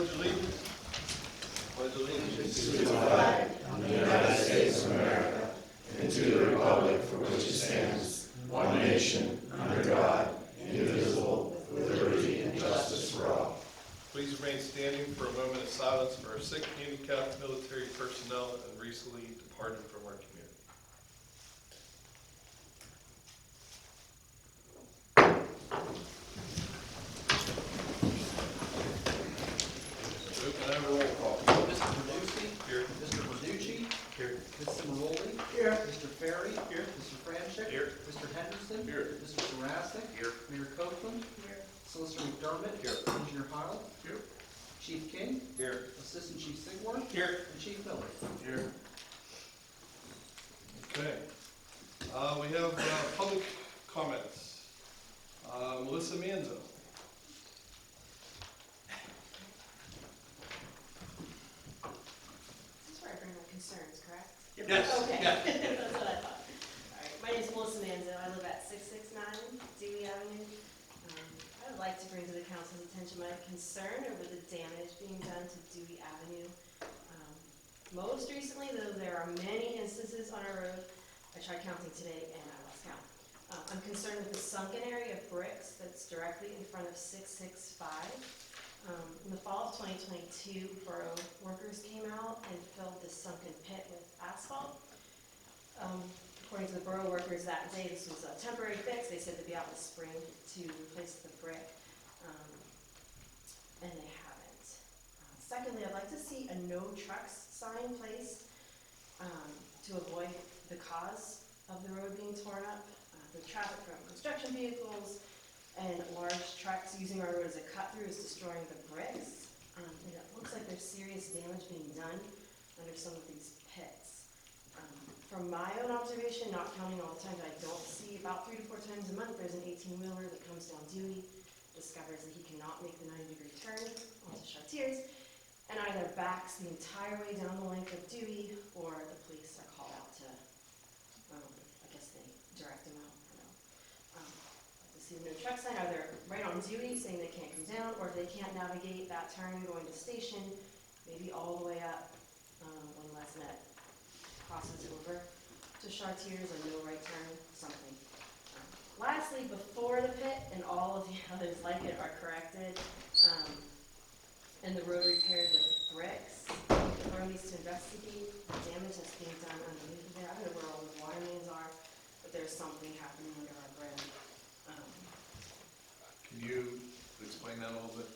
pledge allegiance. Pledge allegiance to the flag of the United States of America and to the republic for which it stands, one nation, under God, indivisible, with liberty and justice for all. Please remain standing for a moment of silence for our sick, handicapped military personnel and recently departed from our community. Can I have a roll call? Mr. Verducci? Here. Mr. Verducci? Here. Ms. Cimaroli? Here. Mr. Ferry? Here. Mr. Franchek? Here. Mr. Henderson? Here. Mr. Jurassic? Here. Mayor Copeland? Here. Solicitor McDermott? Here. Engineer Heil? Here. Chief King? Here. Assistant Chief Sigmore? Here. And Chief Miller? Here. Okay. We have public comments. Melissa Manzo. This is where I bring my concerns, correct? Yes. Okay. Yeah. That's what I thought. All right, my name is Melissa Manzo. I live at 669 Dewey Avenue. I would like to bring to the council's attention my concern over the damage being done to Dewey Avenue. Most recently, though, there are many instances on our road. I tried counting today and I lost count. I'm concerned with the sunken area of bricks that's directly in front of 665. In the fall of 2022, borough workers came out and filled this sunken pit with asphalt. According to the borough workers that day, this was a temporary fix. They said they'd be out in the spring to replace the brick, and they haven't. Secondly, I'd like to see a no trucks sign placed to avoid the cause of the road being torn up. The traffic from construction vehicles and large trucks using our road as a cut-through is destroying the bricks. And it looks like there's serious damage being done under some of these pits. From my own observation, not counting all the times I don't see, about 3 to 4 times a month, there's an 18-wheeler that comes down Dewey, discovers that he cannot make the 90-degree turn onto Chartiers, and either backs the entire way down the length of Dewey, or the police are called out to, I guess they direct him out. To see the no truck sign, either right on Dewey saying they can't come down, or if they can't navigate that turn going to station, maybe all the way up when Lesnet crosses over to Chartiers, or no right turn, something. Lastly, before the pit and all of the others like it are corrected, and the road repaired with bricks, the borough needs to investigate the damage that's being done underneath there. I don't know where all the water mains are, but there's something happening under our bridge. Can you explain that a little bit?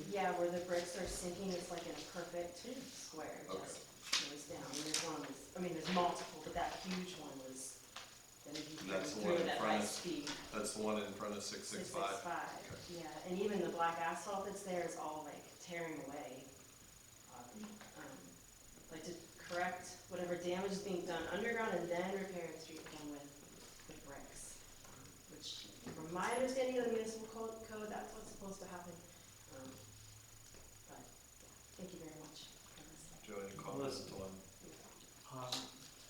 Yeah, where the bricks are sinking, it's like in a perfect square, it Okay. just goes down. And there's one that's, I mean, there's multiple, but that huge one was, that if you That's the through one in it at front high of- speed. That's the one in front of 665. 665, yeah, and even the black asphalt that's there is all like tearing away. Like to correct whatever damage is being done underground and then repair the street again with bricks. Which, from my understanding of the municipal code, that's what's supposed to happen. But, yeah, thank you very much for this. Joe, any comments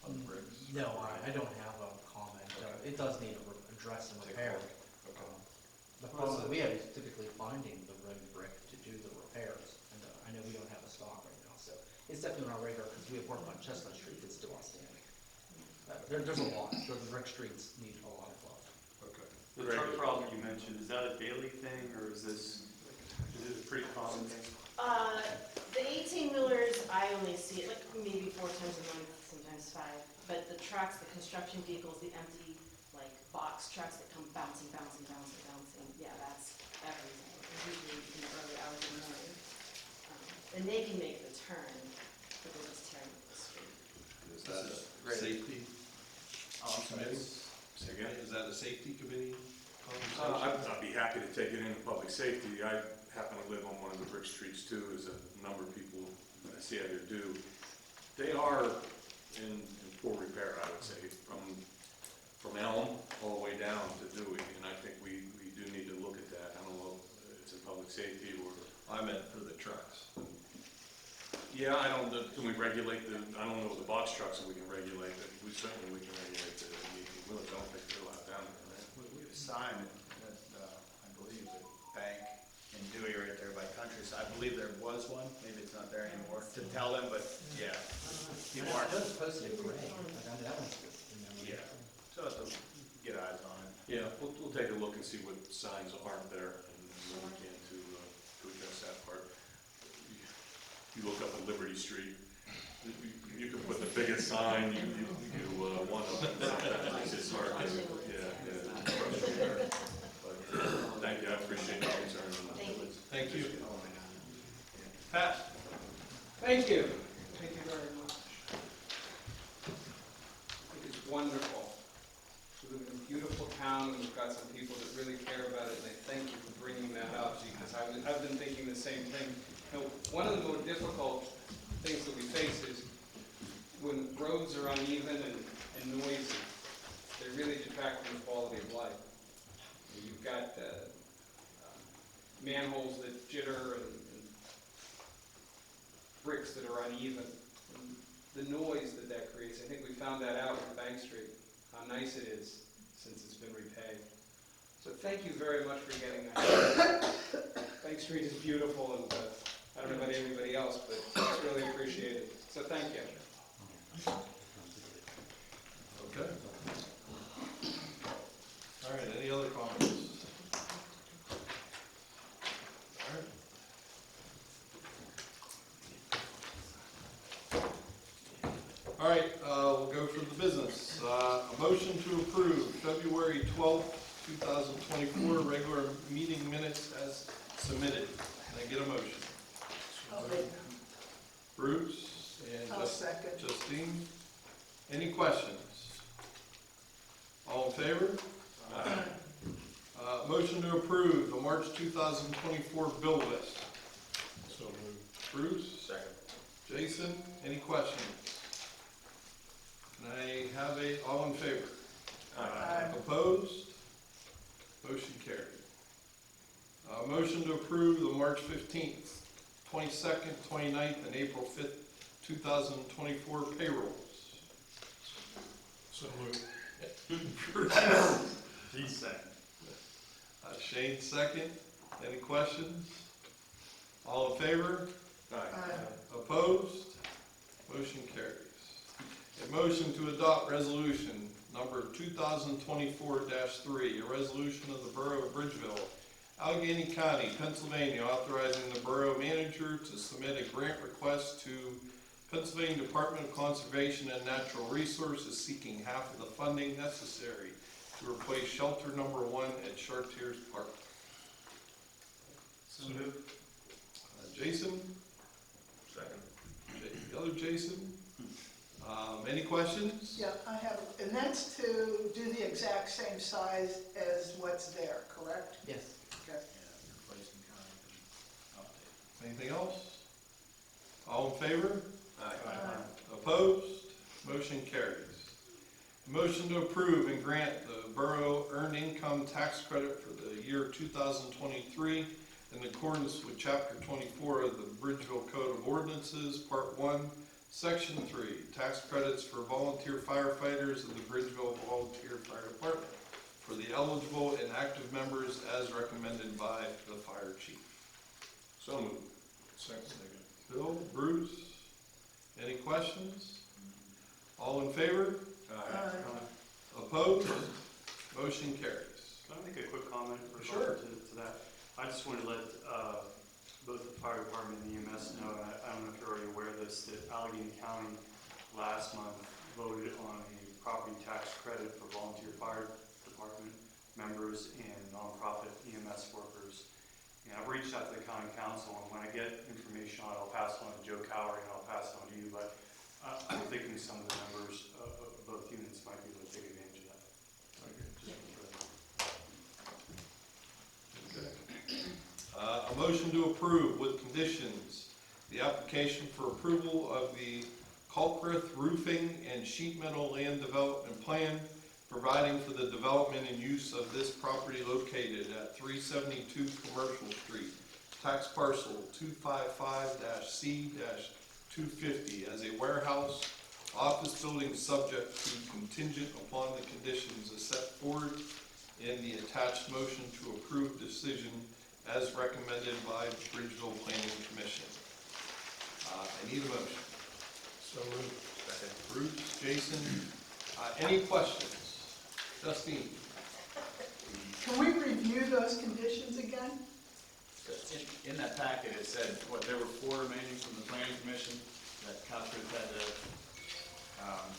on the bricks? No, I don't have a comment. It does need address and Take a repair. look. Okay. The problem that we have is typically finding the road brick to do the repairs, and I know we don't have a stock right now, so it's definitely on our radar, because we have work on Chestnut Street that's still outstanding. There's a lot, the brick streets need a lot of love. Okay. The Very truck good. problem you mentioned, is that a daily thing, or is it a pretty common thing? The 18-wheelers, I only see it like maybe 4 times a month, sometimes 5. But the trucks, the construction vehicles, the empty like box trucks that come bouncing, yeah, that's every day, usually in the early hours of the morning. And they can make the turn, but they're just tearing up the street. Is that a Great. safety committee? Say again? Is that a safety committee conversation? I'd be happy to take it into public safety. I happen to live on one of the brick streets too, as a number of people that I see out there do. They are in poor repair, I would say, from Elm all the way down to Dewey, and I think we do need to look at that. I don't know if it's in public safety or... I meant for the trucks. Yeah, I don't, can we regulate I don't know the box trucks that we can regulate, but we can regulate the 18-wheelers. I don't think they're allowed down there, right? We have a sign that I believe the bank in Dewey right there by Country because I believe there was one, maybe it's not there anymore, to tell them, but yeah. People I aren't, know it's posted in gray, like, I mean, that one's good, you know. yeah, so have to get eyes on it. Yeah, we'll take a look and see what signs aren't there and what we can to address that part. You look up at Liberty Street, you can put the biggest sign, you one of them, sometimes it's hard to, yeah. But, thank you, I appreciate the concern. Thank you. Pat? Thank you. Thank you very much. It is wonderful. We live in a beautiful town, and we've got some people that really care about it, and I thank you for bringing that up, because I've been thinking the same thing. You know, one of the more difficult things that we face is when roads are uneven and noisy. They really detract from the quality of life. You've got manholes that jitter and bricks that are uneven. And the noise that creates, I think we found that out with Bank Street, how nice it is since it's been repaved. So thank you very much for getting that. Bank Street is beautiful, and I don't know about everybody else, but it's really appreciated. So thank you. Okay. All right, any other comments? All right, we'll go through the business. A motion to approve February 12th, 2024 regular meeting minutes as submitted. Can I get a motion? I'll make, Bruce and I'll second. Justine. Any questions? All in favor? Motion to approve the March 2024 bill list. So moved. Bruce? Second. Jason, any questions? Can I have all in favor? Aye. Opposed? Motion carried. Motion to approve the March 15th, 22nd, 29th, and April 5th, 2024 payrolls. So moved. He's second. Shane, second. Any questions? All in favor? Aye. Opposed? Motion carries. A motion to adopt resolution number 2024-3, a resolution of the Borough of Bridgeville, Allegheny County, Pennsylvania, authorizing the borough manager to submit a grant request to Pennsylvania Department of Conservation and Natural Resources, seeking half of the funding necessary to replace shelter number 1 at Chartiers Park. So moved. Jason? Second. The other Jason? Any questions? Yeah, I have, and that's to do the exact same size as what's there, correct? Yes. Okay. Replacing kind of update. Anything else? All in favor? Aye. Opposed? Motion carries. Motion to approve and grant the borough earned income tax credit for the year 2023 in accordance with Chapter 24 of the Bridgeville Code of Ordinances, Part 1, Section 3, tax credits for volunteer firefighters of the Bridgeville Volunteer Fire Department for the eligible and active members as recommended by the fire chief. So moved. Second. Bill, Bruce, any questions? All in favor? Aye. Opposed? Motion carries. Can I make a quick comment Sure. to that? I just wanted to let both the fire department and the EMS know, and I don't know if you're already aware of this, that Allegheny County last month voted on a property tax credit for volunteer fire department members and nonprofit EMS workers. And I've reached out to the county council, and when I get information on it, I'll pass it on to Joe Cowrie, and I'll pass it on to you, but I'm thinking some of the members of both units might be able to take advantage of that. Okay. A motion to approve with conditions the application for approval of the Culkreth Roofing and Sheet Metal Land Development Plan, providing for the development and use of this property located at 372 Commercial Street, tax parcel 255-C-250 as a warehouse office building subject to contingent upon the conditions as set forward in the attached motion to approve decision as recommended by Bridgeville Planning Commission. I need a motion. So moved. Second. Bruce, Jason, any questions? Justine? Can we review those conditions again? In that packet, it said, what, there were 4 remaining from the planning commission that Caltrans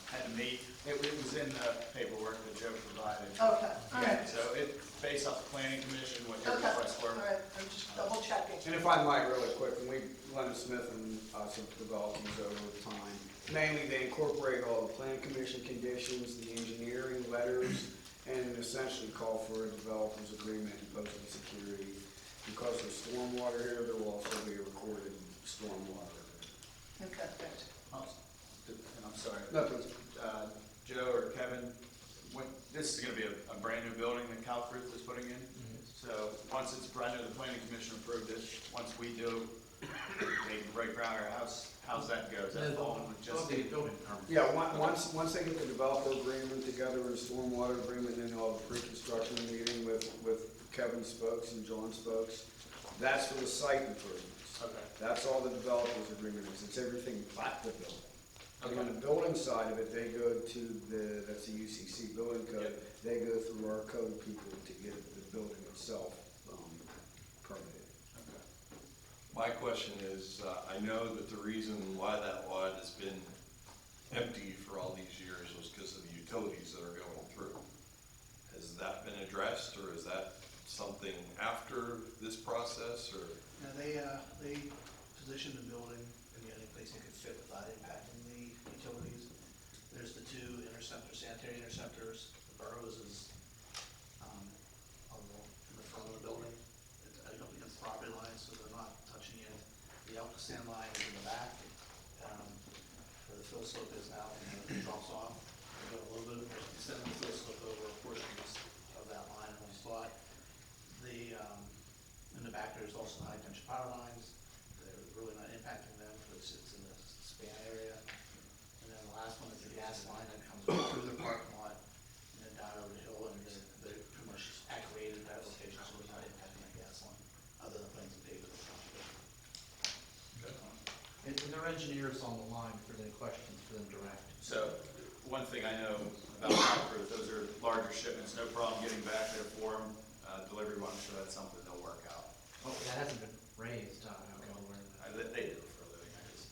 had to meet. It was in the paperwork that Joe provided. Okay, all right. So it, based off the planning commission, what your Okay, requests were. all right, I'm just double checking. And if I might, really quick, and we, Leonard Smith and us have developed these over time. Mainly, they incorporate all the plan commission conditions, the engineering letters, and essentially call for a developer's agreement imposing security. Because of stormwater here, there will also be a recorded stormwater. Okay, thanks. And I'm sorry, No, please. Joe or Kevin, this is gonna be a brand new building that Caltrans is putting in. So once it's brand new, the planning commission approved it. Once we do, they can break ground or how's that go? Is that falling with just? The building permit. Yeah, once they get the developer agreement together, a stormwater agreement, and then they'll have a pre-construction meeting with Kevin Spokes and John Spokes. That's for the site improvements. Okay. That's all the developer's agreement is. It's everything but the building. And on the building side of it, they go to that's the UCC building code. They go through our code people to get the building itself permitted. My question is, I know that the reason why that lot has been empty for all these years was because of the utilities that are going through. Has that been addressed, or is that something after this process, or? Now, they positioned the building in any place it could fit without impacting the utilities. There's the 2 sanitary interceptors. The Burroughs is in the front of the building. It's up against the property line, so they're not touching it. The Elkastan line is in the back, where the fill slope is now, and it drops off. They go a little bit, extending the fill slope over a portion of that line in one spot. In the back, there's also high tension power lines. They're really not impacting them, because it's in the span area. And then the last one is the gas line that comes through the parking lot and then down over the hill, and they're pretty much activated at that location, so we're not impacting that gas line, other than putting some pavers on it. And there are engineers on the line for any questions for them direct. So, one thing I know about Caltrans, those are larger shipments, no problem getting back there for them, delivery wise, so that's something they'll work out. Oh, that hasn't been raised, I'm aware of that. They do it for a living, I just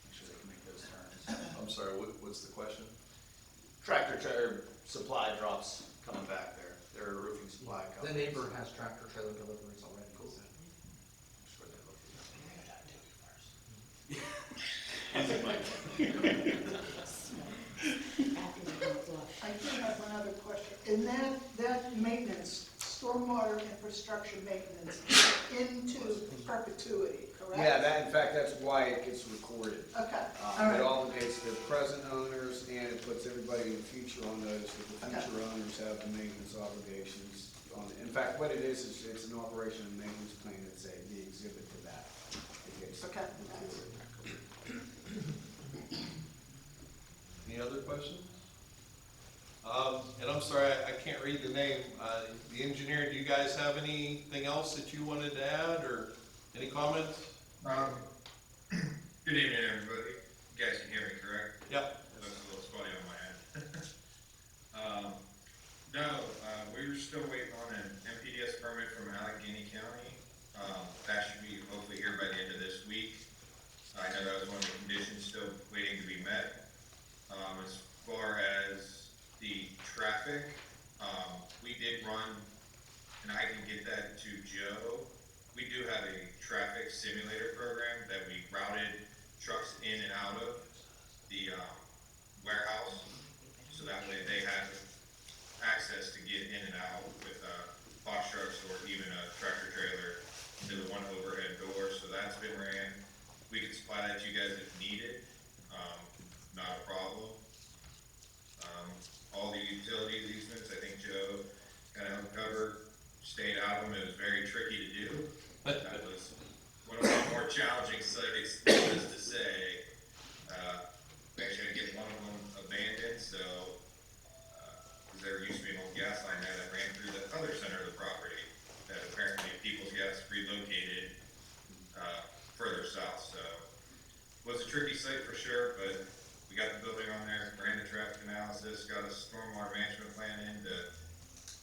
make sure they can make those turns. I'm sorry, what's the question? Tractor trailer supply drops coming back there, they're a roofing supply The company. neighbor has tractor trailer deliveries already. Cool. I'm sure they look I do have one other question. In that maintenance, stormwater infrastructure maintenance, into perpetuity, correct? Yeah, in fact, that's why it gets recorded. Okay, all It right. obligates the present owners, and it puts everybody in the future on notice that the Okay. future owners have the maintenance obligations on it. In fact, what it is it's an operation and maintenance plan. It's the exhibit to that. It gets Okay. recorded. Any other questions? And I'm sorry, I can't read the name. The engineer, do you guys have anything else that you wanted to add, or any comments? Good evening, everybody. You guys can hear me, correct? Yep. That's a little spotty on my end. We're still waiting on an MPDS permit from Allegheny County. That should be hopefully here by the end of this week. I know that was one of the conditions still waiting to be met. As far as the traffic, we did run, and I can get that to Joe. We do have a traffic simulator program that we routed trucks in and out of the warehouse, so that way they have access to get in and out with box trucks or even a tractor trailer to the one overhead door. So that's been ran. We can supply that to you guys if needed. Not a problem. All the utilities easements, I think Joe kind of covered, stayed out of them. It was very tricky to do. That was one of the more challenging sites to say. We actually had to get one of them abandoned, so, because there used to be an old gas line there that ran through the other center of the property, that apparently People's Gas tricky site for sure, but we got the building on there, ran the traffic analysis, got a stormwater management plan in to,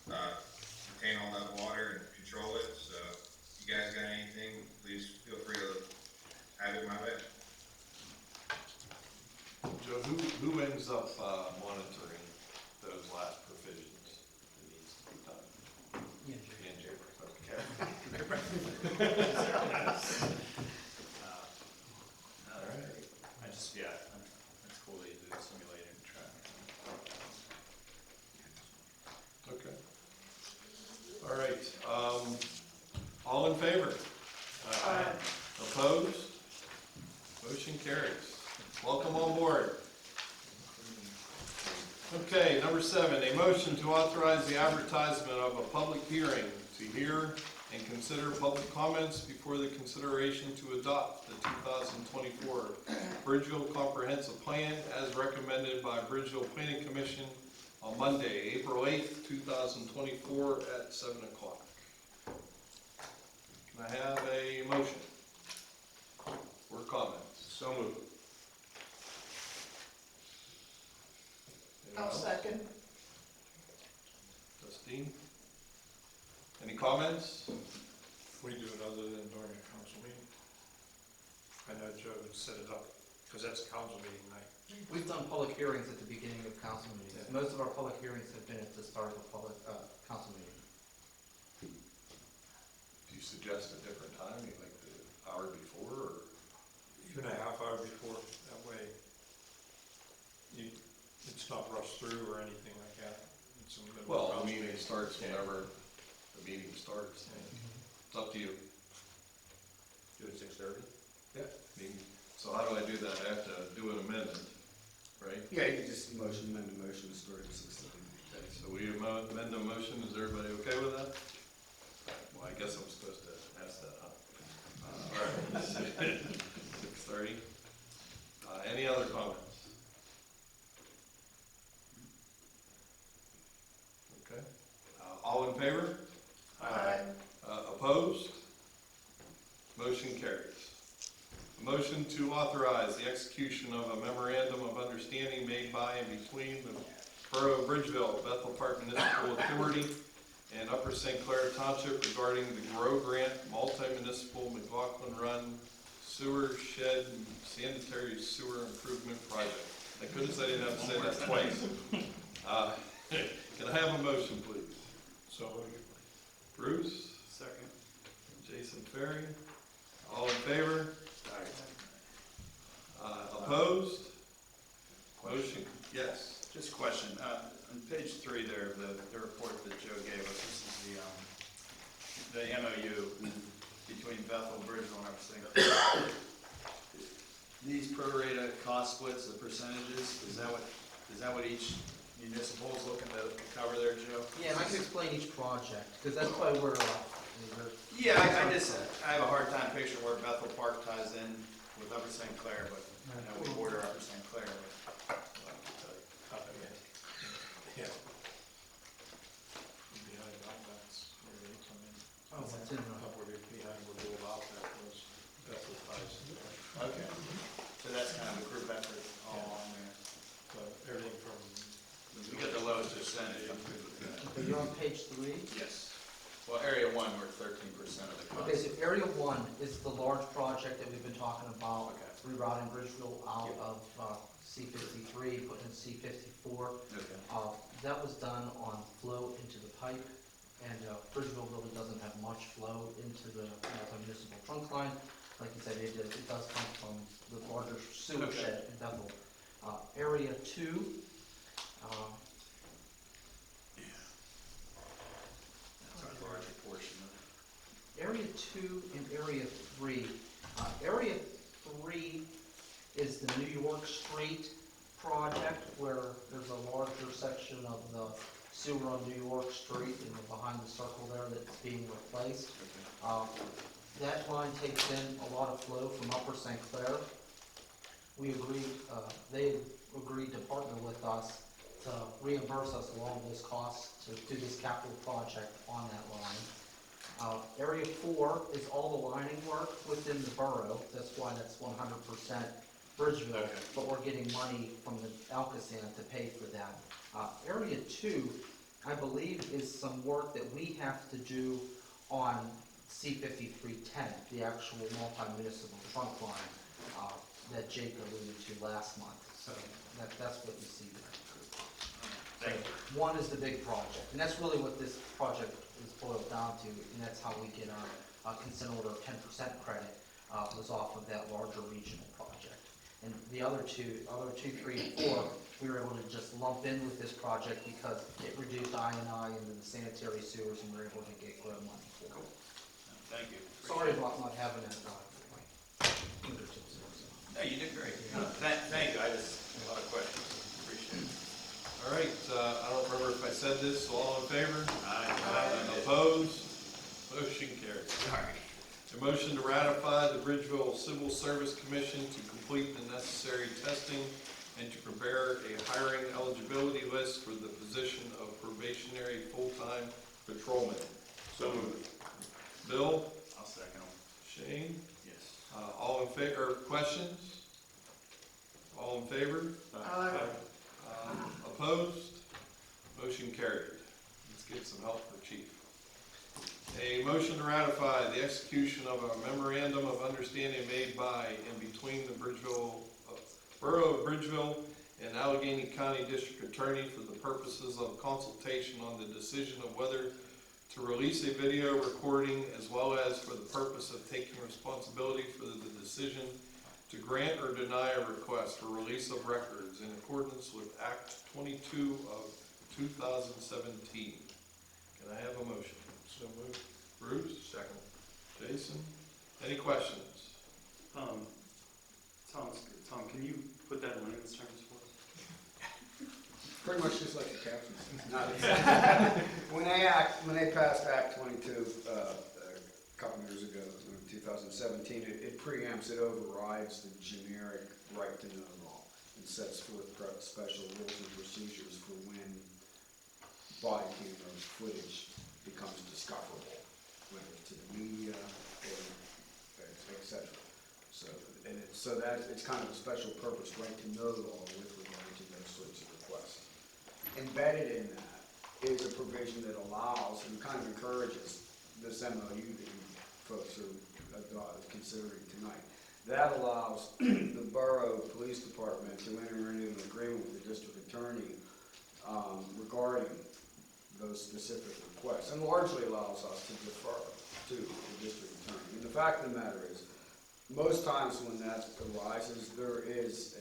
retain all that water and control it, so if you guys got anything, please feel free to have it my way. Joe, who ends up monitoring those last provisions that needs to be done? Andrew. Okay. All right. That's cool that you do simulating traffic. Okay. All right, all in favor? Opposed? Motion carries. Welcome on board. Okay, number 7, a motion to authorize the advertisement of a public hearing to hear and consider public comments before the consideration to adopt the 2024 Bridgeville Comprehensive Plan as recommended by Bridgeville Planning Commission on Monday, April 8th, 2024 at 7 o'clock. Can I have a motion or comments? So moved. I'll second. Justine? Any comments? We do it other than during a council meeting. I know Joe would set it up, because that's a council meeting night. We've done public hearings at the beginning of council meetings. Most of our public hearings have been at the start of the public, council meeting. Do you suggest a different time, you like the hour before, or? Even a half hour before, that way it's not rushed through or anything like that. It's in the middle of Well, the council meeting starts whenever the meeting starts. It's up to you. Do it 6:30? Yeah. So how do I do that? I have to do an amendment, right? Yeah, you can just amend the motion to start at 6:30. Okay, so we amend the motion. Is everybody okay with that? Well, I guess I'm supposed to ask that, huh? All right. 6:30. Any other comments? Okay. All in favor? Opposed? Motion carries. A motion to authorize the execution of a memorandum of understanding made by and between the Borough of Bridgeville, Bethel Park Municipal Authority, and Upper St. Clair Township regarding the GROW Grant Multi-Municipal McLaughlin Run Sewer Shed Sanitary Sewer Improvement Project. Thank goodness I didn't have to say that twice. Can I have a motion, please? So Bruce? Second. Jason Ferry? All in favor? Opposed? Motion, yes. Just a question, on page 3 there, the report that Joe gave us, this is the MOU between Bethel, Bridgeville, and everything. These prorata cost splits, the percentages, is that what each municipal is looking to cover there, Joe? Yeah, and I can explain each project, because that's why we're, Yeah, I have a hard time picturing where Bethel Park ties in with Upper St. Clair, but I know we border Upper St. Clair, but. yeah. Behind that's where they come in. oh, it's in the, Up where they behind where Bill Bobcat was, Bethel ties. Okay. So that's kind of a group effort all along there. So everything from. We get the lowest percentage, I'm good with that. okay, you're on page 3? Yes. Well, area 1, we're at 13% of the cost. Okay, so area 1 is the large project that we've been talking about, Okay. rerouting Bridgeville out of C-53, putting in C-54. Okay. That was done on flow into the pipe, and Bridgeville really doesn't have much flow into the municipal trunk line. Like you said, it does come from the larger sewer Okay. shed in Bethel. Area 2, That's a larger portion of Area 2 and Area 3. Area 3 is the New York Street project where there's a larger section of the sewer on New York Street and behind the circle there that's being replaced. That line takes in a lot of flow from Upper St. Clair. We agreed, they agreed to partner with us to reimburse us along those costs to do this capital project on that line. Area 4 is all the lining work within the borough. That's why that's 100% Bridgeville, but we're getting money from the Alcoasand to pay for that. Area 2, I believe, is some work that we have to do on C-5310, the actual multi-municipal trunk line that Jake alluded to last month. So that's what you see there. Thank you. One is the big project, and that's really what this project is boiled down to, and that's how we get our consent order of 10% credit, was off of that larger regional project. And the other two, 3, and 4, we were able to just lump in with this project because it reduced I&I into the sanitary sewers, and we were able to get good money for it. Thank you. Sorry about not having that at my fingertips there, so. No, you did great. Thank you, I just, a lot of questions, appreciate it. All right, I don't remember if I said this, so all in favor? Aye. Opposed? Motion carries. Sorry. A motion to ratify the Bridgeville Civil Service Commission to complete the necessary testing and to prepare a hiring eligibility list for the position of probationary full-time patrolman. So moved. Bill? I'll second them. Shane? Yes. All in favor, questions? All in favor? Opposed? Motion carried. Let's get some help for Chief. A motion to ratify the execution of a memorandum of understanding made by and between the Borough of Bridgeville and Allegheny County District Attorney for the purposes of consultation on the decision of whether to release a video recording as well as for the purpose of taking responsibility for the decision to grant or deny a request for release of records in accordance with Act 22 of 2017. Can I have a motion? So moved. Bruce? Second. Jason? Any questions? Tom, can you put that in layman's terms for us? Pretty much just like the captions. When they passed Act 22 a couple years ago, in 2017, it preempts, it overrides the generic right to know law and sets forth special rules and procedures for when body camera footage becomes discoverable, whether it's to the media or et cetera. So that it's kind of a special purpose right to know law with regard to those sorts of requests. Embedded in that is a provision that allows and kind of encourages this MOU that you folks are considering tonight. That allows the Borough Police Department to enter into an agreement with the district attorney regarding those specific requests, and largely allows us to defer to the district attorney. And the fact of the matter is, most times when that arises, there is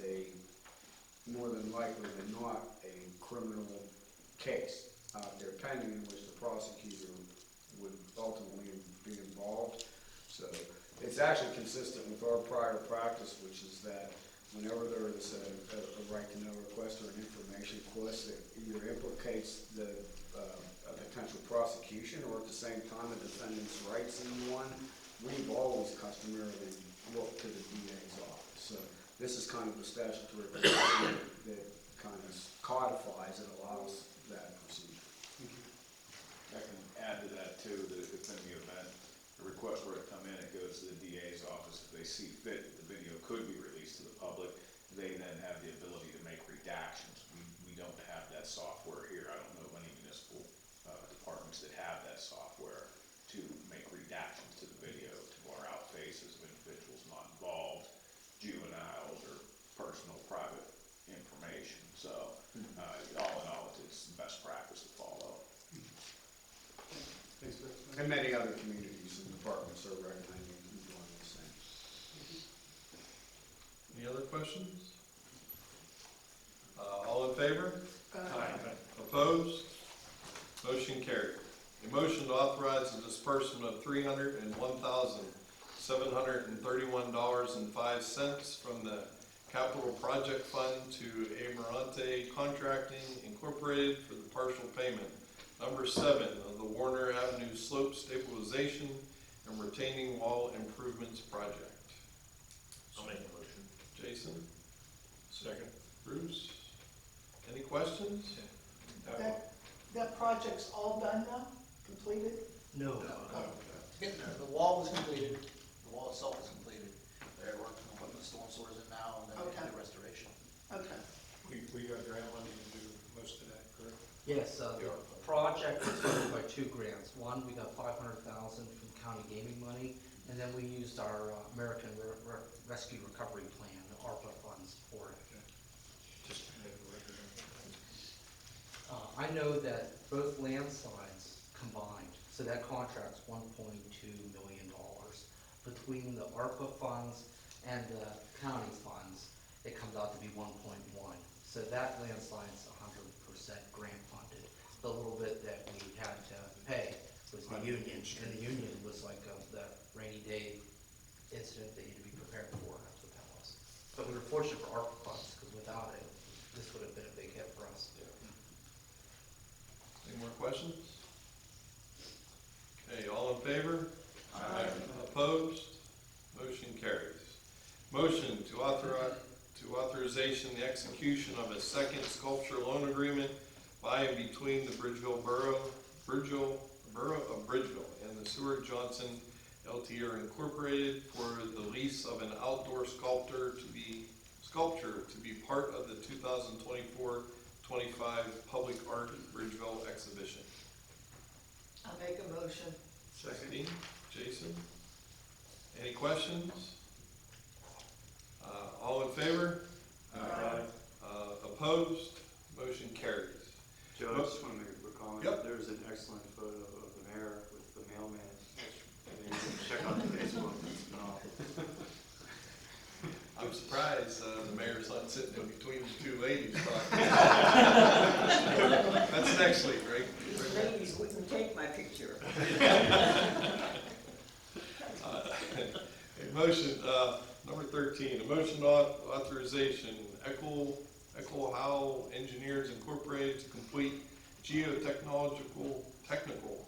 more than likely than not, a criminal case out there pending in which the prosecutor would ultimately be involved. So it's actually consistent with our prior practice, which is that whenever there is a right to know request or an information request that either implicates a potential prosecution or at the same time a defendant's rights in one, we've always customarily looked to the DA's office. So this is kind of a statutory provision that kind of codifies and allows that procedure. I can add to that too, that if in the event a request were to come in, it goes to the DA's office. If they see fit, the video could be released to the public. They then have the ability to make redactions. We don't have that software here. I don't know of any municipal departments that have that software to make redactions to the video to blur out faces of individuals not involved, juveniles, or personal private information. So all in all, it's best practice to follow. And many other communities and departments are recommending doing the same. Any other questions? All in favor? Opposed? Motion carried. A motion to authorize the disbursement of $301,731.05 from the Capital Project Fund to Amarante Contracting Incorporated for the partial payment. Number 7 of the Warner Avenue Slope Stabilization and Retaining Wall Improvements Project. I'll make a motion. Jason? Second. Bruce? Any questions? That project's all done now, completed? No. The wall was completed, the wall itself was completed. They're working on putting the storm sewers in now, and then project was funded by 2 grants. One, we got $500,000 from county gaming money, and then we used our American Rescue Recovery Plan, the ARPA funds for it. Just to make the record. I know that both landslides combined, so that contract's $1.2 million. Between the ARPA funds and the county funds, it comes out to be 1.1. So that landslide's 100% grant funded. The little bit that we had to pay was the union, and the union was like the rainy day incident that you had to be prepared for, that's what that was. But we were fortunate for ARPA funds, because without it, this would have been a big hit for us. Any more questions? Okay, all in favor? Aye. Opposed? Motion carries. Motion to authorization the execution of a second sculpture loan agreement by and between the Bridgeville Borough of Bridgeville and the Seward Johnson LTR Incorporated for the lease of an outdoor sculpture to be part of the 2024-25 Public Art Bridgeville exhibition. I'll make a motion. Second. Jason? Any questions? All in favor? Aye. Opposed? Motion carries. Joe, I just want to make a quick comment. Yep. There's an excellent photo of the mayor with the mailman. Check out the Facebook. I'm surprised the mayor's not sitting in between the two ladies talking. That's next week, right? These ladies wouldn't take my picture. A motion, number 13, a motion authorization, Eckel Howe Engineers Incorporated to complete technical,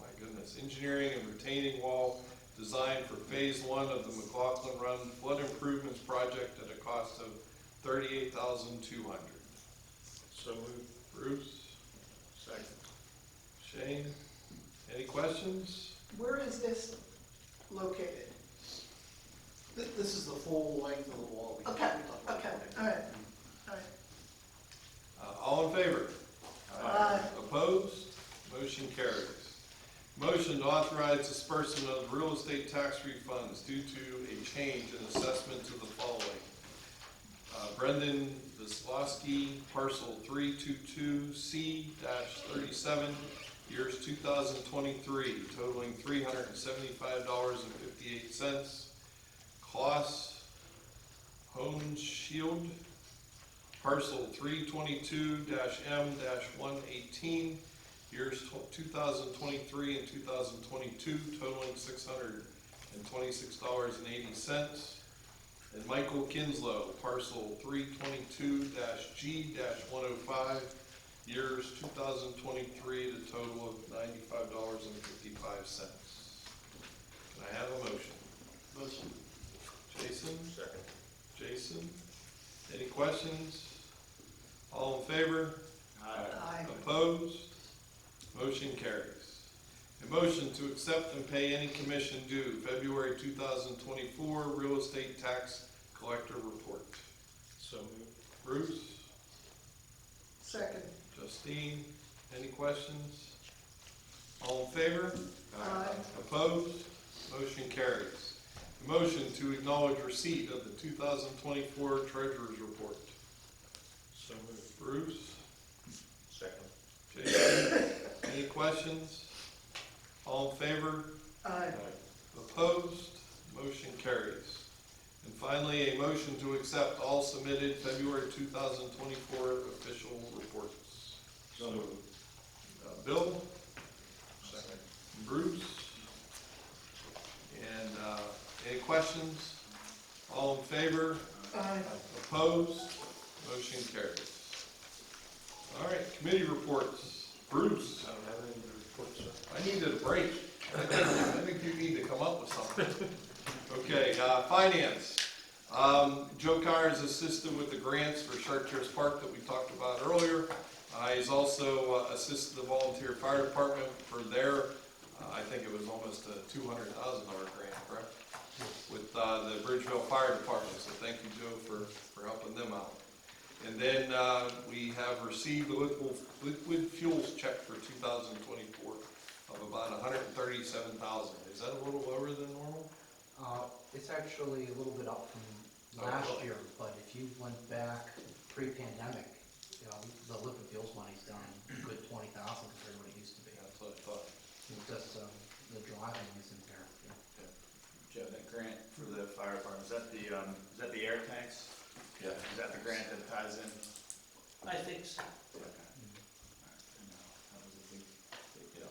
engineering and retaining wall design for phase 1 of the McLaughlin Run Flood Improvements Project at a cost of $38,200. So moved. Bruce? Second. Shane? Any questions? Where is this located? This is the full length of the wall. We Okay, talked about okay, it. all right, all right. All in favor? Aye. Opposed? Motion carries. Motion to authorize disbursement of real estate tax refunds due to a change in assessment to the following. Brendan Vislowski, parcel 322C-37, years 2023, totaling $375.58. Klaus Hohenschild, parcel 322-M-118, years 2023 and 2022, totaling $626.80. And Michael Kinslow, parcel 322-G-105, years 2023, at a total of $95.55. Can I have a motion? Motion. Jason? Second. Jason? Any questions? All in favor? Aye. Opposed? Motion carries. A motion to accept and pay any commission due February 2024 real estate tax collector report. So moved. Bruce? Second. Justine? Any questions? All in favor? Aye. Opposed? Motion carries. A motion to acknowledge receipt of the 2024 treasurer's report. So moved. Bruce? Second. Jason? Any questions? All in favor? Aye. Opposed? Motion carries. And finally, a motion to accept all submitted February 2024 official reports. So moved. Bill? Second. Bruce? And any questions? All in favor? Aye. Opposed? Motion carries. All right, committee reports. Bruce? I don't have any reports, sir. I needed a break. I think you need to come up with something. Okay, finance. Joe Carr is assisted with the grants for Chartiers Park that we talked about earlier. He's also assisted the volunteer fire department for their, I think it was almost a $200,000 grant, correct? With the Bridgeville Fire Department, so thank you, Joe, for helping them out. And then we have received a liquid fuels check for 2024 of about $137,000. Is that a little lower than normal? It's actually a little bit up from last really? year, but if you went back pre-pandemic, you know, the liquid fuels money's down a good 20,000 compared to what it used to be. That's what I thought. It's just, the driving isn't there, yeah. Joe, that grant for the fire department, is that the air tanks? Yeah. Is that the grant that ties in? I think so. Okay. All right. No, that was a big deal.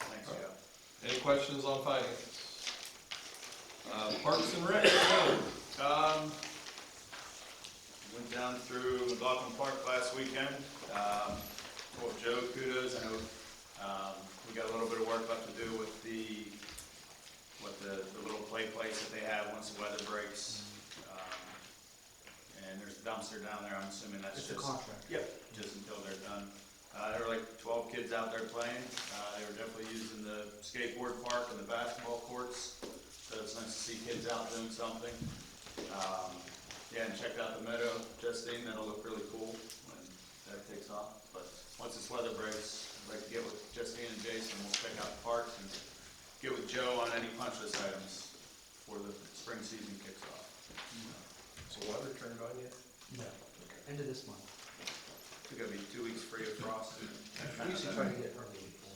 Thanks, Joe. Any questions on finance? Parks and Rec, Went down through McLaughlin Park last weekend. Well, Joe, kudos. I know we got a little bit of work left to do with the little play place that they have once the weather breaks. And there's a dumpster down there. I'm assuming that's It's just. a contract. Yep, just until they're done. There were like 12 kids out there playing. They were definitely using the skateboard park and the basketball courts. So it's nice to see kids out doing something. Yeah, and checked out the meadow, Justine. That'll look really cool when that takes off. But once this weather breaks, I'd like to get with Justine and Jason. We'll check out the parks and get with Joe on any punch list items before the spring season kicks off. so weather turned on yet? No, end of this month. It's gonna be 2 weeks free of frost. We usually try to get early before.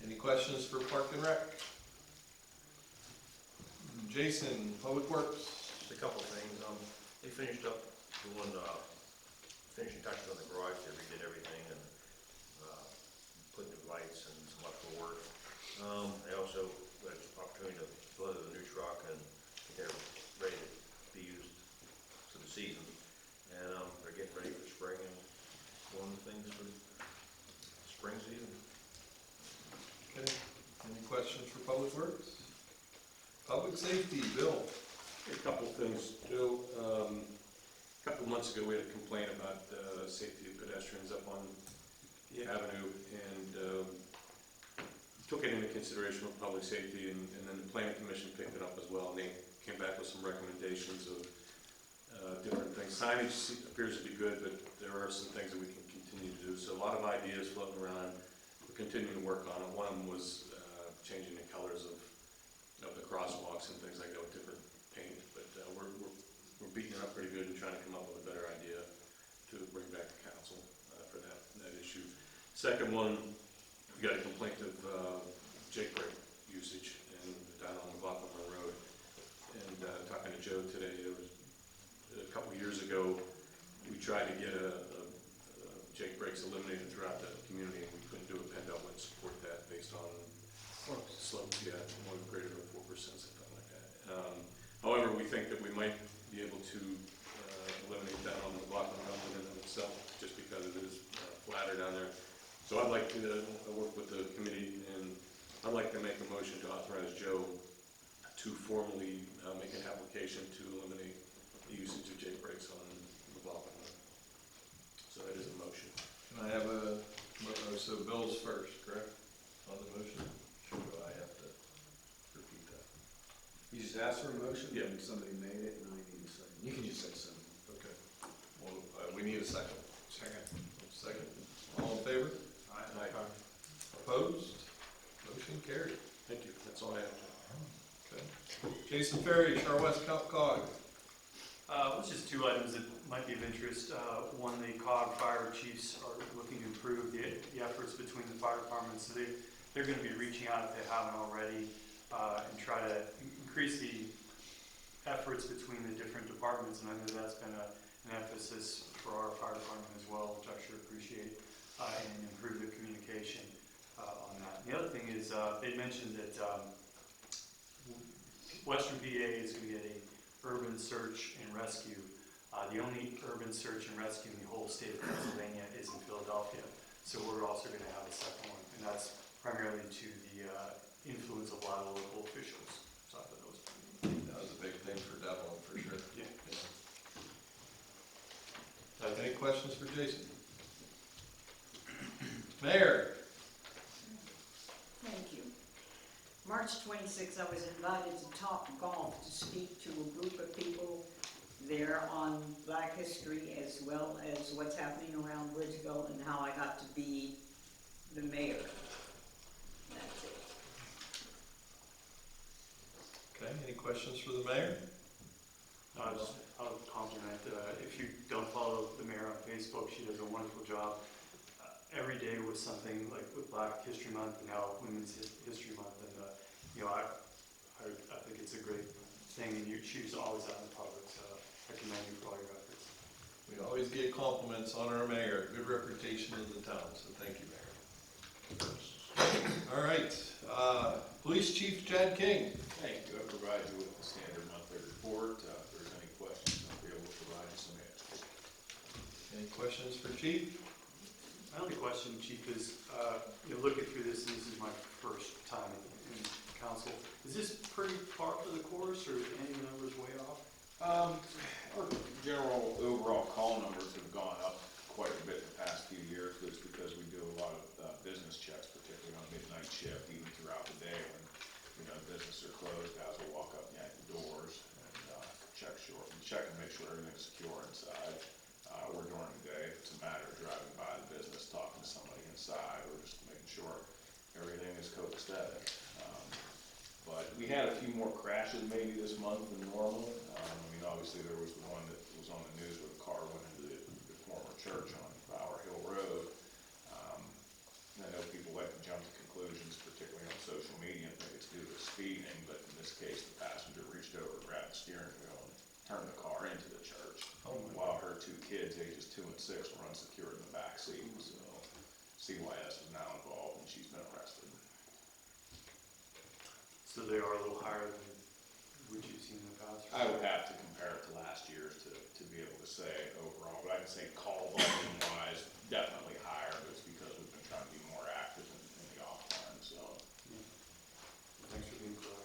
Any questions for Park and Rec? Jason, Public Works. Just a couple things. They finished up doing, finishing touches on the garage. They redid everything and, put new lights and some electrical work. They also had an opportunity to deliver the new truck and they're ready to be used for the season. And, they're getting ready for spring and doing things for spring season. Okay. Any questions for Public Works? Public Safety, Bill. A couple of things, Joe. A couple of months ago, we had a complaint about safety of pedestrians up on the avenue, and took it into consideration with public safety, and then the planning commission picked it up as well, and they came back with some recommendations of different things. Signage appears to be good, but there are some things that we can continue to do. So a lot of ideas floating around. We're continuing to work on it. One of them was changing the colors of the crosswalks and things like that with different paint, but we're beating it up pretty good and trying to come up with a better idea to bring back to council for that issue. Second one, we got a complaint of Jake brake usage down on McLaughlin Road. And talking to Joe today, it was a couple years ago, we tried to get Jake brakes eliminated throughout the community, and we couldn't do it. PennDOT wouldn't support that based on slopes, yeah, one greater than 4%, something like that. However, we think that we might be able to eliminate that on the McLaughlin Mountain in and of itself, just because it is flatter down there. So I'd like to work with the committee, and I'd like to make a motion to authorize Joe to formally make an application to eliminate the usage of Jake brakes on McLaughlin. So that is a motion. Can I have so Bill's first, correct, on the motion? Or do I have to repeat that? You just asked for a motion? Yeah. And somebody made it, and I need a second. You can just say something. Okay. Well, we need a second. Second. Second. All in favor? Aye. Opposed? Motion carried. Thank you. That's all I have. Okay. Jason Ferry, Char West COG. It's just two items that might be of interest. One, the COG fire chiefs are looking to improve the efforts between the fire departments. So they're going to be reaching out if they haven't already and try to increase the efforts between the different departments. And I know that's been an emphasis for our fire department as well, which I sure appreciate, and improve the communication on that. The other thing is they mentioned that Western PA is going to get a urban search and rescue. The only urban search and rescue in the whole state of Pennsylvania is in Philadelphia. So we're also going to have a second one, and that's primarily to the influence of a lot of local officials. So I thought that was pretty neat. That was a big thing for Devlin, for sure. Yeah. Any questions for Jason? Mayor? Thank you. March 26th, I was invited to Top Golf to speak to a group of people there on Black history as well as what's happening around Bridgeville and how I got to be the mayor. That's it. Okay, any questions for the mayor? I'll compliment, if you don't follow the mayor on Facebook, she does a wonderful job. Every day with something like with Black History Month and now Women's History Month, and, I think it's a great thing, and she's always out in the public, so I commend you for all your efforts. We always get compliments on our mayor, good reputation in the town, so thank you, Mayor. All right, Police Chief Chad King. Thank you. I provide you with the standard monthly report. If there's any questions, I'll be able to provide you some answers. Any questions for Chief? My only question, Chief, is, looking through this, and this is my first time in council, is this pretty par for the course, or any numbers way off? Our general overall call numbers have gone up quite a bit the past few years, but it's because we do a lot of business checks, particularly on midnight shift, even throughout the day when, businesses are closed, guys will walk up and yank the doors and check and make sure everything's secure inside. Or during the day, if it's a matter of driving by the business, talking to somebody inside, or just making sure everything is copacetic. But we had a few more crashes maybe this month than normal. Obviously there was the one that was on the news where the car went into the former church on Bower Hill Road. I know people like to jump to conclusions, particularly on social media, and think it's due to speeding, but in this case, the passenger reached over, grabbed the steering wheel, and turned the car into the church. While her two kids, ages 2 and 6, were unsecured in the back seat. So CYS is now involved, and she's been arrested. So they are a little higher than what you've seen in the past? I would have to compare it to last year's to be able to say overall, but I can say call volume wise, definitely higher, but it's because we've been trying to be more active in the off time, so. Thanks for being clear.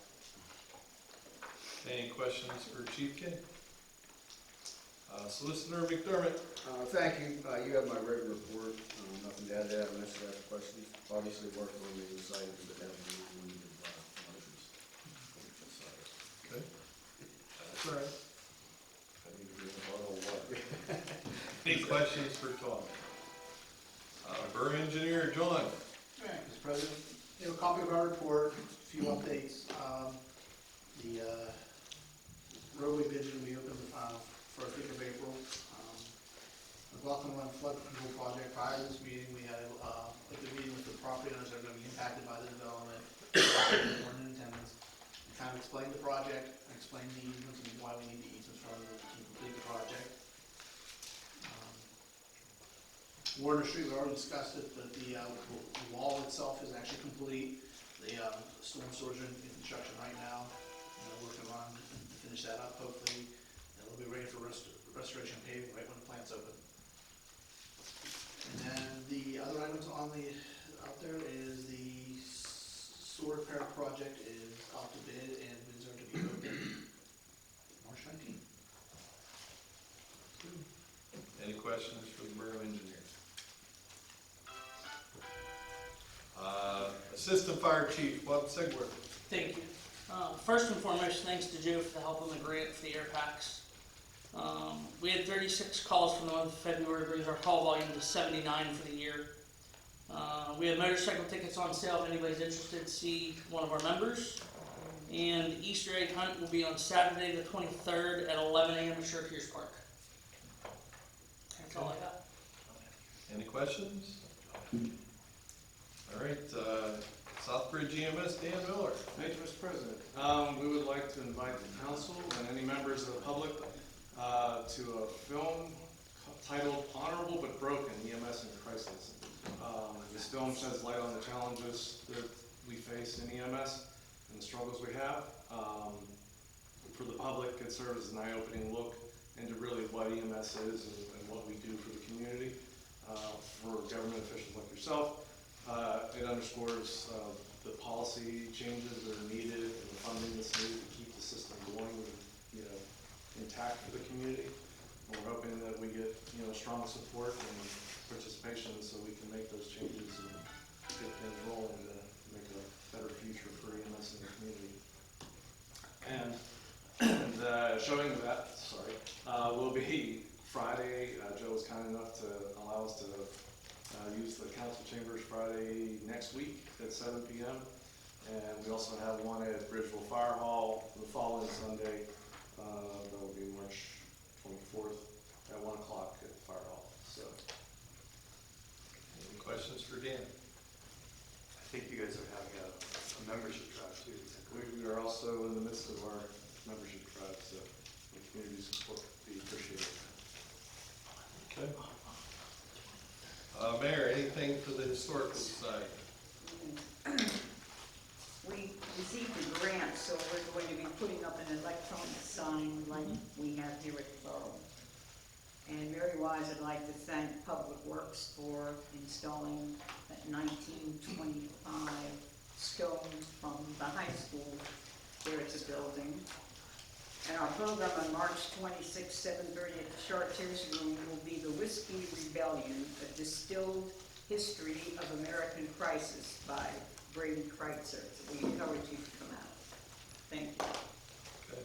Any questions for Chief King? Solicitor McDermott. Thank you. You have my written report. Nothing to add to that unless you have questions. Obviously working on these items that have to be motions. Okay. That's all right. I need to be in bottle of water. Any questions for Tom? Borough Engineer John. Mr. President, you have a copy of our report, a few updates. The roadway bid will be open first week of April. The Welcome Run Flood Control Project, prior to this meeting, we had a good meeting with the property owners that are going to be impacted by the development, weren't in attendance. We kind of explained the project, explained the easements and why we need the easements in order to complete the project. Warner Street, we already discussed it, but the wall itself is actually complete. The storm sewers are in construction right now. Working on to finish that up, hopefully. And it'll be ready for restoration paving right when the plant's open. And then the other items out there is the sewer repair project is out to bid and bids are to be open March 19th. Any questions for the Borough Engineer? Assistant Fire Chief Bob Segworth. Thank you. First and foremost, thanks to Joe for the help on the grant for the air packs. We had 36 calls for the month of February, brings our call volume to 79 for the year. We have motorcycle tickets on sale if anybody's interested to see one of our members. And the Easter egg hunt will be on Saturday the 23rd at 11 a.m. at Sheriff Pierce Park. That's all I got. Any questions? All right, Southbridge EMS, Dan Miller. Thank you, Mr. President. We would like to invite the council and any members of the public to a film titled Honorable But Broken, EMS in Crisis. This film sheds light on the challenges that we face in EMS and the struggles we have. For the public, it serves as an eye-opening look into really what EMS is and what we do for the community. For government officials like yourself, it underscores the policy changes that are needed and the funding that's needed to keep the system going and, intact for the community. And we're hoping that we get, strong support and participation so we can make those changes and get things rolling to make a better future for EMS in the community. And showing that sorry, will be Friday. Joe was kind enough to allow us to use the council chambers Friday next week at 7 p.m. And we also have one at Bridgeville Fire Hall the following Sunday. That will be March 24th at 1 o'clock at the Fire Hall. So, Any questions for Dan? I think you guys are having a membership drive too. Is that correct? we are also in the midst of our membership drive, so the community support would be appreciated. Okay. Mayor, anything for the historical society? We received a grant, so we're going to be putting up an electronic sign like we have here at the borough. And very wise, I'd like to thank Public Works for installing that 1925 stone from the high school there at the building. And our program on March 26, 7:30 at the Chartiers Room will be the Whiskey Rebellion, a distilled history of American crisis by Brady Kreitzer. So we encourage you to come out. Thank you. Okay.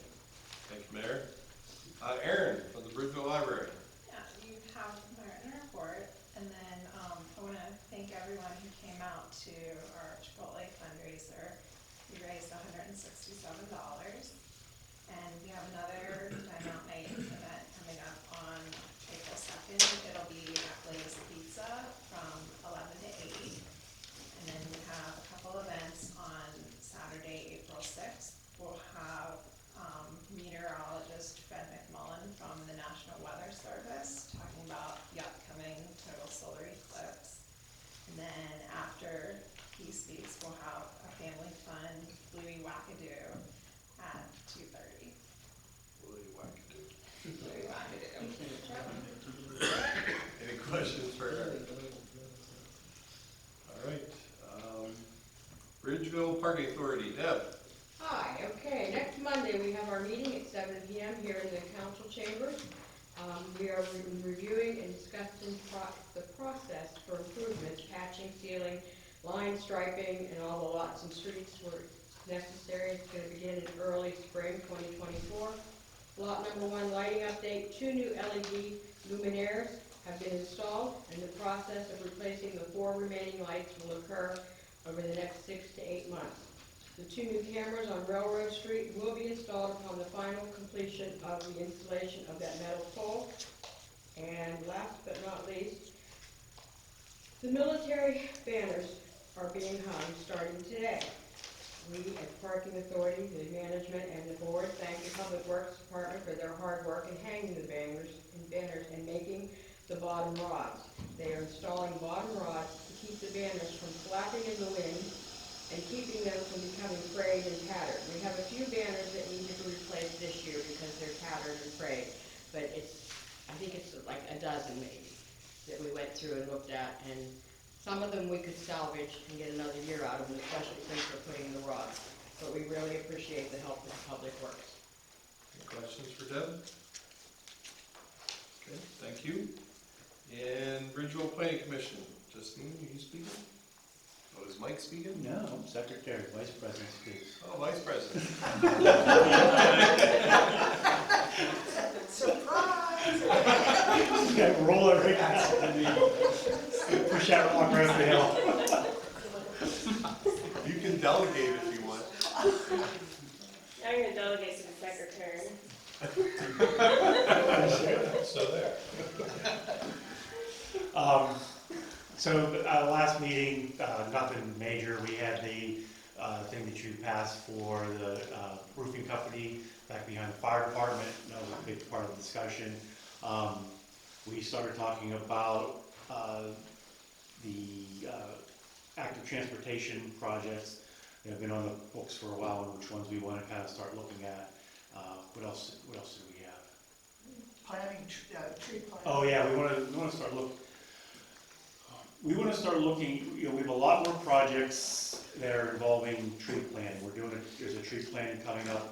Thank you, Mayor. Aaron, from the Bridgeville Library. Yeah, you have my written report, and then I want to thank everyone who came out to our Chipotle fundraiser. We raised $167, and we have another Dine Out Night event coming up on April 2nd. It'll be at Blaze Pizza from 11 to 8, and then we have a couple events on Saturday, April 6th. We'll have meteorologist Fred McMullen from the National Weather Service talking about the upcoming total solar eclipse. And then after he speaks, we'll have a family fun Bluey Wackadoo at 2:30. Bluey Wackadoo. Bluey Wackadoo. Any questions for Aaron? All right. Bridgeville Parking Authority, Deb. Hi, okay, next Monday we have our meeting at 7 p.m. here in the council chambers. We are reviewing and discussing the process for improvements, patching, sealing, line striping, and all the lots and streets where it's necessary. It's going to begin in early spring 2024. Lot number 1, lighting update. 2 new LED luminaires have been installed, and the process of replacing the 4 remaining lights will occur over the next 6 to 8 months. The 2 new cameras on Railroad Street will be installed upon the final completion of the installation of that metal pole. And last but not least, the military banners are being hung starting today. We at Parking Authority, the management and the board, thank the Public Works Department for their hard work in hanging the banners and making the bottom rods. They are installing bottom rods to keep the banners from flapping in the wind and keeping them from becoming frayed and tattered. We have a few banners that need to be replaced this year because they're tattered and frayed, but I think it's like a dozen maybe that we went through and looked at, and some of them we could salvage and get another year out of them, especially since we're putting in the rods. But we really appreciate the help of Public Works. Any questions for Deb? Okay, thank you. And Bridgeville Planning Commission, Justine, are you speaking? Oh, is Mike speaking? No, Secretary, Vice President speaks. Oh, Vice President. Surprise! You gotta roll it right now. Push that rock right up the hill. You can delegate if you want. I'm gonna delegate to the secretary. So there. So last meeting, nothing major. We had the thing that you passed for the roofing company back behind the fire department. That was a big part of the discussion. We started talking about the active transportation projects that have been on the books for a while, and which ones we want to kind of start looking at. What else do we have? Planting, tree planting. Oh yeah, we want to start looking. We want to start looking. We have a lot more projects that are involving tree planting. There's a tree planting coming up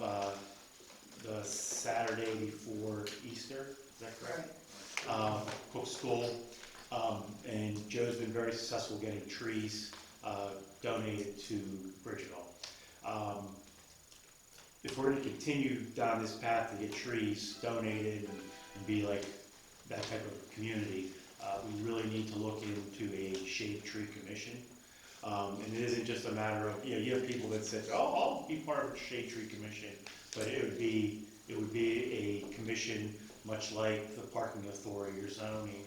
the Saturday before Easter. Is that correct? Cook School, and Joe's been very successful getting trees donated to Bridgeville. if we're gonna continue down this path to get trees donated and be like that type of community, we really need to look into a shade tree commission. And it isn't just a matter of, you have people that say, oh, I'll be part of a shade tree commission, but it would be a commission much like the parking authority or zoning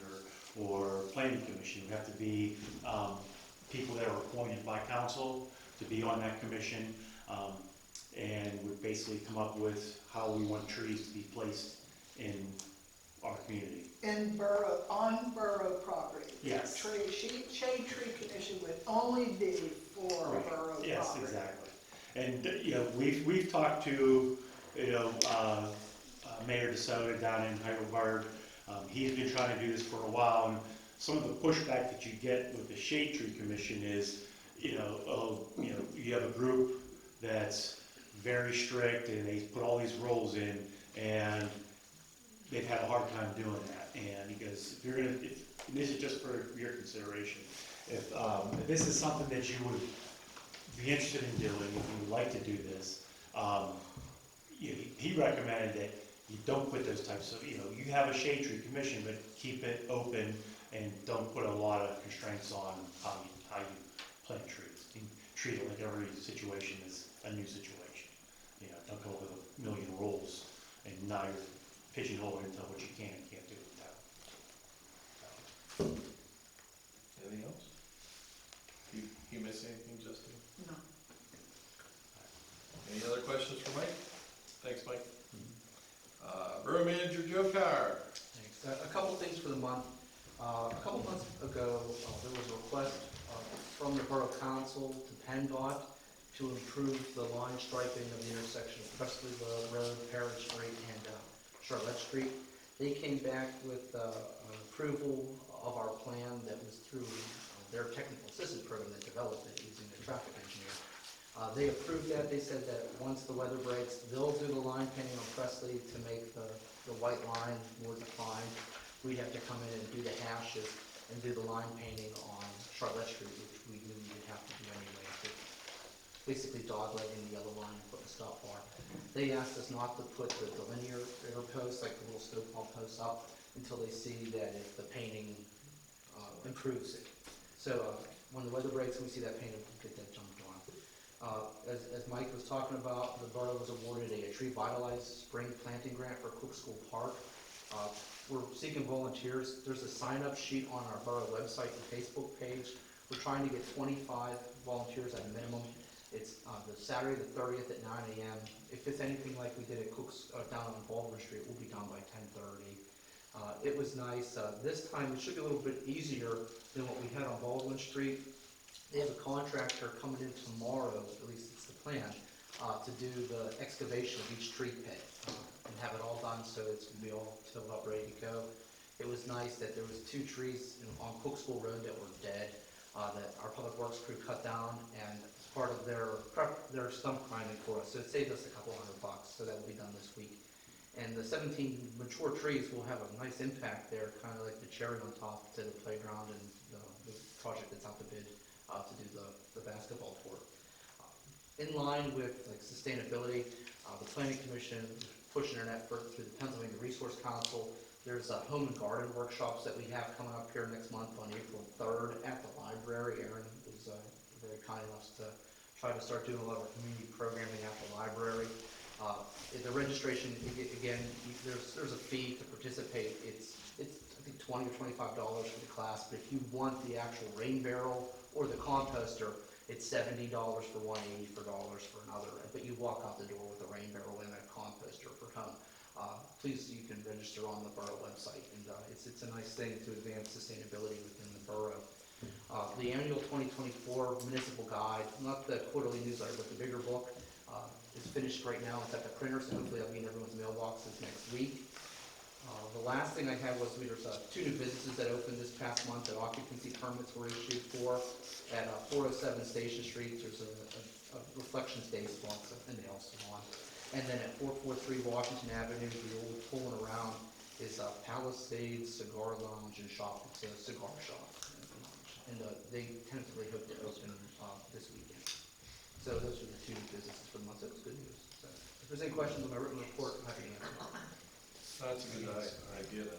or planning commission. It would have to be people that are appointed by council to be on that commission, and would basically come up with how we want trees to be placed in our community. On borough property? Yes. Shade tree commission would only be for Right. borough property? Yes, exactly. And, we've talked to, Mayor DeSoto down in Heidelberg. He's been trying to do this for a while, and some of the pushback that you get with the Shade Tree Commission is, you have a group that's very strict, and they put all these rules in, and they've had a hard time doing that. And he goes, and this is just for your consideration, if this is something that you would be interested in doing, if you would like to do this, he recommended that you don't put those types of, you have a shade tree commission, but keep it open and don't put a lot of constraints on how you plant trees. And treat it like every situation is a new situation. Don't go with a million rules, and now you're pigeonholed into what you can and can't do with that. Anything else? You miss anything, Justin? No. Any other questions for Mike? Thanks, Mike. Borough Manager Joe Carr. Thanks. A couple things for the month. A couple months ago, there was a request from the Borough Council to PennDOT to improve the line striping of the intersection of Presley Road, Parrot Street, and Charlotte Street. They came back with approval of our plan that was through their technical assistance program that developed it using the traffic engineer. They approved that. They said that once the weather breaks, they'll do the line painting on Presley to make the white line more defined. We'd have to come in and do the hashes and do the line painting on Charlotte Street, which we knew we'd have to do anyway. So basically doglegging the yellow line and putting a stop bar. They asked us not to put the linear air posts, like the little snowball posts, up until they see that if the painting improves it. So when the weather breaks and we see that painting, we'll get that jumped on. As Mike was talking about, the borough was awarded a Tree Vitalize Spring Planting Grant for Cook School Park. We're seeking volunteers. There's a sign-up sheet on our borough website and Facebook page. We're trying to get 25 volunteers at a minimum. It's the Saturday the 30th at 9 a.m. If it's anything like we did at Cook's down on Baldwin Street, we'll be done by 10:30. It was nice. This time it should be a little bit easier than what we had on Baldwin Street. They have a contractor coming in tomorrow, at least it's the plan, to do the excavation of each tree pit and have it all done so it's going to be all filled up, ready to go. It was nice that there was 2 trees on Cook School Road that were dead that our Public Works crew cut down, and as part of their stump grinding for us, so it saved us a couple $100, so that will be done this week. And the 17 mature trees will have a nice impact there, kind of like the cherry on top to the playground and the project that's out to bid to do the basketball court. In line with like sustainability, the Planning Commission is pushing an effort through the Pennsylvania Resource Council. There's home and garden workshops that we have coming up here next month on April 3rd at the library. Aaron was very kind enough to try to start doing a lot of community programming at the library. The registration, again, there's a fee to participate. It's I think $20 or $25 for the class, but if you want the actual rain barrel or the composter, it's $70 for one, $80 for another. But you walk out the door with a rain barrel and a composter for home. Please, you can register on the borough website, and it's a nice thing to advance sustainability within the borough. The annual 2024 municipal guide, not the quarterly newsletter, but the bigger book, is finished right now. It's at the printer, so hopefully that'll be in everyone's mailboxes next week. The last thing I had was there's 2 new businesses that opened this past month that occupancy permits were issued for. At 407 Station Street, there's a Reflections Day salon, a nail salon. And then at 443 Washington Avenue, the old pulling around, is Palisades Cigar Lounge and Shop. It's a cigar shop. And they tentatively hope to open this weekend. So those are the 2 businesses for the month. That was good news. So there's any questions on my written report, I'm happy to answer them. That's a good idea, to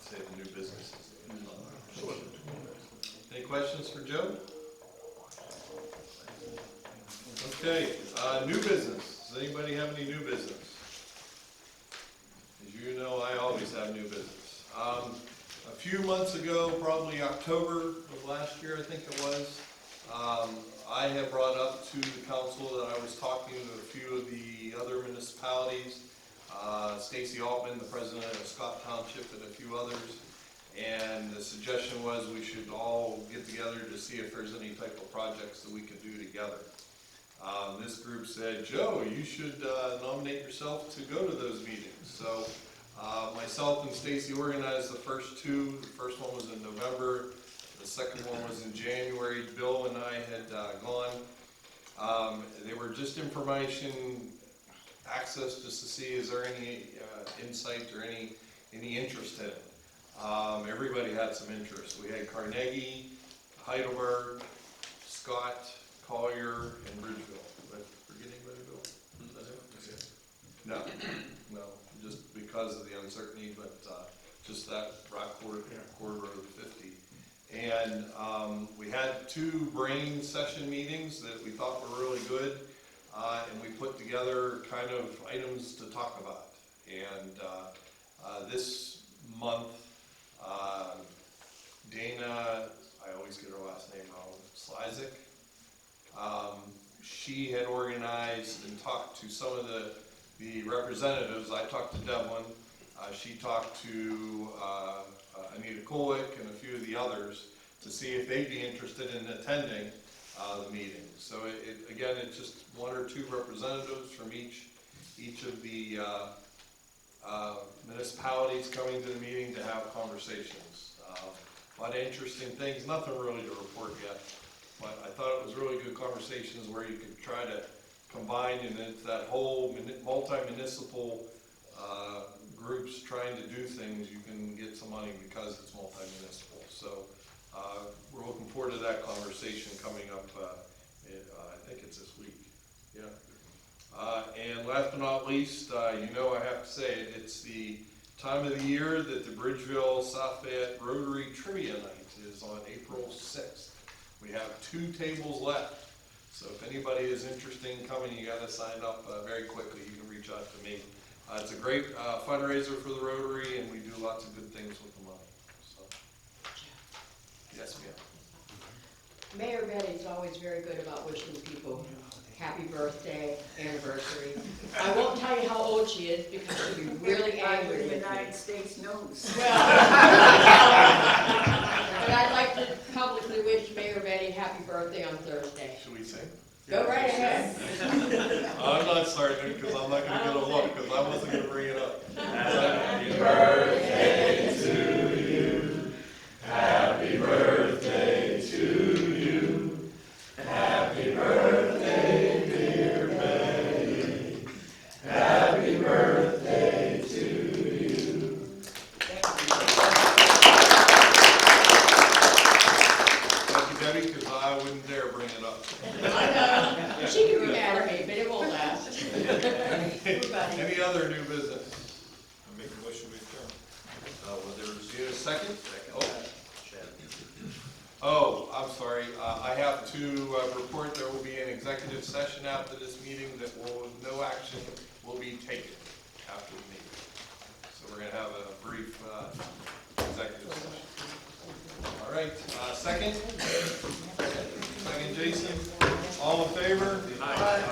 say the new businesses. Any questions for Joe? Okay, new business. Does anybody have any new business? As you know, I always have new business. A few months ago, probably October of last year, I think it was, I had brought up to the council that I was talking to a few of the other municipalities, Stacy Altman, the president of Scott Township, and a few others. And the suggestion was we should all get together to see if there's any type of projects that we could do together. This group said, Joe, you should nominate yourself to go to those meetings. So myself and Stacy organized the first two. The first one was in November. The second one was in January. Bill and I had gone. They were just information, access just to see is there any insight or any interest in it. Everybody had some interest. We had Carnegie, Heidelberg, Scott, Collier, and Bridgeville. Did I forget anybody, Bill? Is that it? No, just because of the uncertainty, but just that Rock Quarter Road 50. And we had two brain session meetings that we thought were really good, and we put together kind of items to talk about. And this month, Dana, I always get her last name wrong, Slizik, she had organized and talked to some of the representatives. I talked to Devlin, she talked to Anita Kolick and a few of the others to see if they'd be interested in attending the meeting. So again, it's just one or two representatives from each of the municipalities coming to the meeting to have conversations. A lot of interesting things, nothing really to report yet, but I thought it was really good conversations where you could try to combine, and it's that whole multi-municipal groups trying to do things, you can get some money because it's multi-municipal. So we're looking forward to that conversation coming up, I think it's this week. Yeah. And last but not least, you know I have to say it, it's the time of the year that the Bridgeville South Fayette Rotary Trivia Night is on April 6th. We have 2 tables left. So if anybody is interested in coming, you got to sign up very quickly. You can reach out to me. It's a great fundraiser for the Rotary, and we do lots of good things with the money. So, yes, ma'am. Mayor Betty's always very good about wishing people happy birthday, anniversary. I won't tell you how old she is because she'll be really angry with me. The United States knows. Well, but I'd like to publicly wish Mayor Betty happy birthday on Thursday. Should we sing? Go right ahead. I'm not starting because I'm not going to get a look because I wasn't going to bring it up. Happy birthday to you. Happy birthday to you. Happy birthday, dear Betty. Happy birthday to you. Thank you, Debbie, because I wouldn't dare bring it up. I know. She can be mad at me, but it won't last. Any other new business? I make a motion to adjourn. Was there a second? Oh, I'm sorry. I have to report there will be an executive session after this meeting that no action will be taken after the meeting. So we're going to have a brief executive session. All right. Second? Second, Jason. All in favor? Aye.